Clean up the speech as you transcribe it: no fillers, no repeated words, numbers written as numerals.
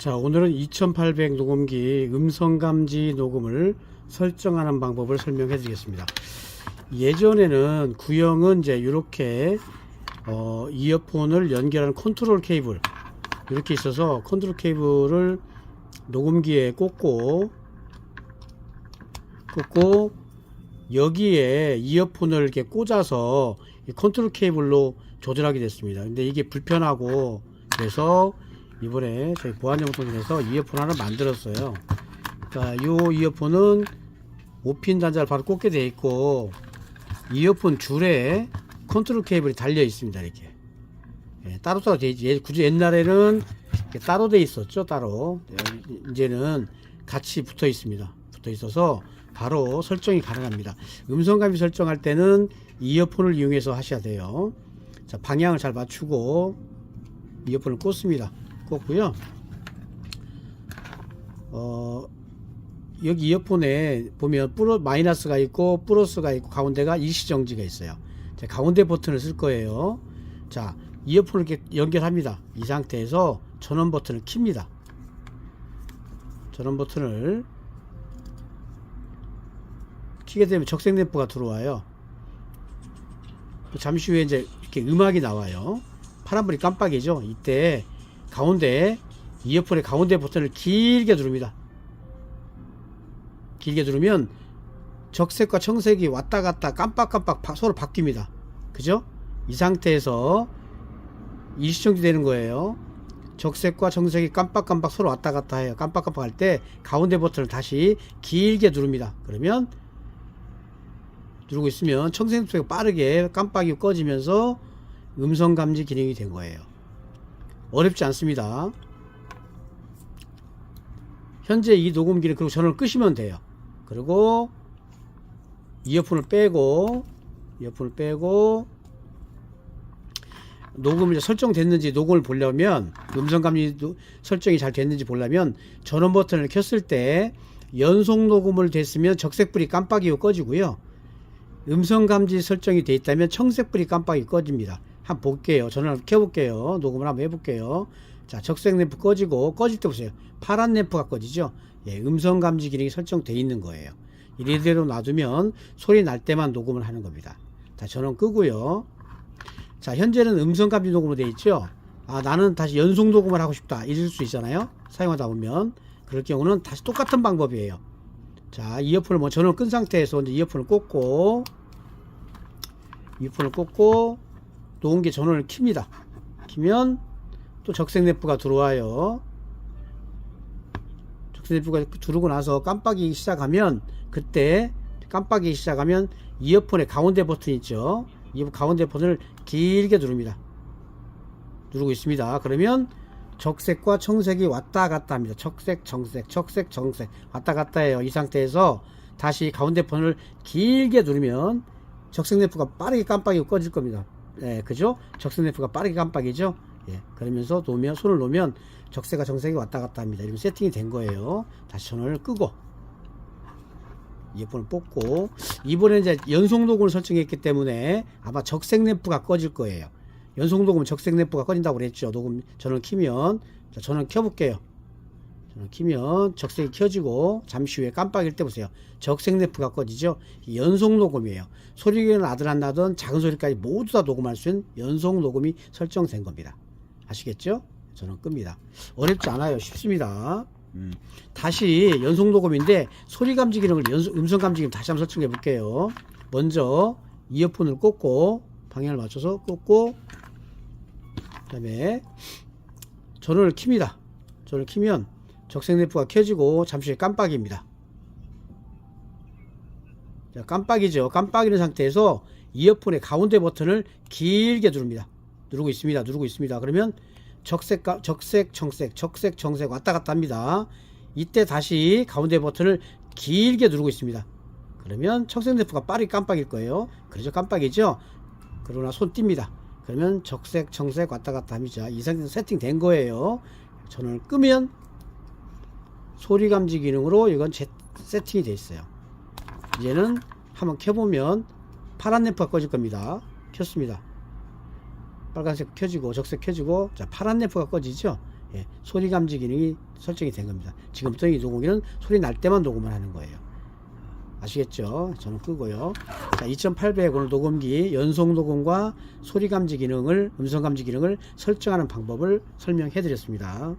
자, 오늘은 2800 녹음기 음성감지 녹음을 설정하는 방법을 설명해 드리겠습니다. 예전에는 구형은 이제 이렇게 이어폰을 연결하는 컨트롤 케이블 이렇게 있어서 컨트롤 케이블을 녹음기에 꽂고 여기에 이어폰을 이렇게 꽂아서 컨트롤 케이블로 조절하게 됐습니다. 근데 이게 불편하고 그래서 이번에 저희 보안정보통신에서 이어폰 하나 만들었어요. 그러니까 이 이어폰은 5핀 단자를 바로 꽂게 되어 있고 이어폰 줄에 컨트롤 케이블이 달려 있습니다. 이렇게 따로따로 되어 있지. 굳이 옛날에는 따로 되어 있었죠. 따로. 이제는 같이 붙어 있습니다. 붙어 있어서 바로 설정이 가능합니다. 음성감지 설정할 때는 이어폰을 이용해서 하셔야 돼요. 자, 방향을 잘 맞추고 이어폰을 꽂습니다. 꽂고요. 여기 이어폰에 보면 마이너스가 있고 플러스가 있고 가운데가 일시정지가 있어요. 자, 가운데 버튼을 쓸 거예요. 자, 이어폰을 이렇게 연결합니다. 이 상태에서 전원 버튼을 킵니다. 전원 버튼을 키게 되면 적색 램프가 들어와요. 잠시 후에 이제 이렇게 음악이 나와요. 파란불이 깜빡이죠. 이때 가운데 이어폰의 가운데 버튼을 길게 누릅니다. 길게 누르면 적색과 청색이 왔다 갔다 깜빡깜빡 서로 바뀝니다. 그죠? 이 상태에서 일시정지 되는 거예요. 적색과 청색이 깜빡깜빡 서로 왔다 갔다 해요. 깜빡깜빡 할 때 가운데 버튼을 다시 길게 누릅니다. 그러면 누르고 있으면 청색 소리가 빠르게 깜빡이 꺼지면서 음성 감지 기능이 된 거예요. 어렵지 않습니다. 현재 이 녹음기는 그리고 전원을 끄시면 돼요. 그리고 이어폰을 빼고 녹음이 설정됐는지 녹음을 보려면 음성 감지 설정이 잘 됐는지 보려면 전원 버튼을 켰을 때 연속 녹음을 됐으면 적색불이 깜빡이고 꺼지고요. 음성 감지 설정이 되어 있다면 청색불이 깜빡이 꺼집니다. 한번 볼게요. 전원을 켜볼게요. 녹음을 한번 해볼게요. 자, 적색 램프 꺼지고 꺼질 때 보세요. 파란 램프가 꺼지죠. 예, 음성 감지 기능이 설정되어 있는 거예요. 이대로 놔두면 소리 날 때만 녹음을 하는 겁니다. 자, 전원 끄고요. 자, 현재는 음성 감지 녹음으로 되어 있죠. 아, 나는 다시 연속 녹음을 하고 싶다 이럴 수 있잖아요. 사용하다 보면 그럴 경우는 다시 똑같은 방법이에요. 자, 이어폰을 전원을 끈 상태에서 이제 이어폰을 꽂고 녹음기 전원을 킵니다. 키면 또 적색 램프가 들어와요. 적색 램프가 들어오고 나서 깜빡이기 시작하면 그때 깜빡이기 시작하면 이어폰의 가운데 버튼 있죠. 이 가운데 버튼을 길게 누릅니다. 누르고 있습니다. 그러면 적색과 청색이 왔다 갔다 합니다. 적색, 청색, 적색, 청색 왔다 갔다 해요. 이 상태에서 다시 가운데 버튼을 길게 누르면 적색 램프가 빠르게 깜빡이고 꺼질 겁니다. 예, 그죠? 적색 램프가 빠르게 깜빡이죠? 예, 그러면서 손을 놓으면 적색과 청색이 왔다 갔다 합니다. 이러면 세팅이 된 거예요. 다시 전원을 끄고 이어폰을 뽑고 이번에 이제 연속 녹음을 설정했기 때문에 아마 적색 램프가 꺼질 거예요. 연속 녹음은 적색 램프가 꺼진다고 그랬죠. 녹음 전원 키면 자, 전원 켜볼게요. 전원 키면 적색이 켜지고 잠시 후에 깜빡일 때 보세요. 적색 램프가 꺼지죠. 연속 녹음이에요. 소리가 나든 안 나든 작은 소리까지 모두 다 녹음할 수 있는 연속 녹음이 설정된 겁니다. 아시겠죠? 전원 끕니다. 어렵지 않아요. 쉽습니다. 다시 연속 녹음인데 소리 감지 기능을 음성 감지 기능 다시 한번 설정해 볼게요. 먼저 이어폰을 꽂고 방향을 맞춰서 꽂고 그 다음에 전원을 킵니다. 전원을 키면 적색 램프가 켜지고 잠시 후에 깜빡입니다. 자, 깜빡이죠. 깜빡이는 상태에서 이어폰의 가운데 버튼을 길게 누릅니다. 누르고 있습니다. 그러면 적색, 청색, 적색, 청색 왔다 갔다 합니다. 이때 다시 가운데 버튼을 길게 누르고 있습니다. 그러면 청색 램프가 빠르게 깜빡일 거예요. 그래서 깜빡이죠. 그러나 손 띱니다. 그러면 적색, 청색 왔다 갔다 합니다. 이 상태에서 세팅된 거예요. 전원을 끄면 소리 감지 기능으로 이건 세팅이 되어 있어요. 이제는 한번 켜보면 파란 램프가 꺼질 겁니다. 켰습니다. 빨간색 켜지고 적색 켜지고 자 파란 램프가 꺼지죠. 예, 소리 감지 기능이 설정이 된 겁니다. 지금부터 이 녹음기는 소리 날 때만 녹음을 하는 거예요. 아시겠죠? 저는 끄고요. 자, 2800 오늘 녹음기 연속 녹음과 소리 감지 기능을, 음성 감지 기능을 설정하는 방법을 설명해 드렸습니다.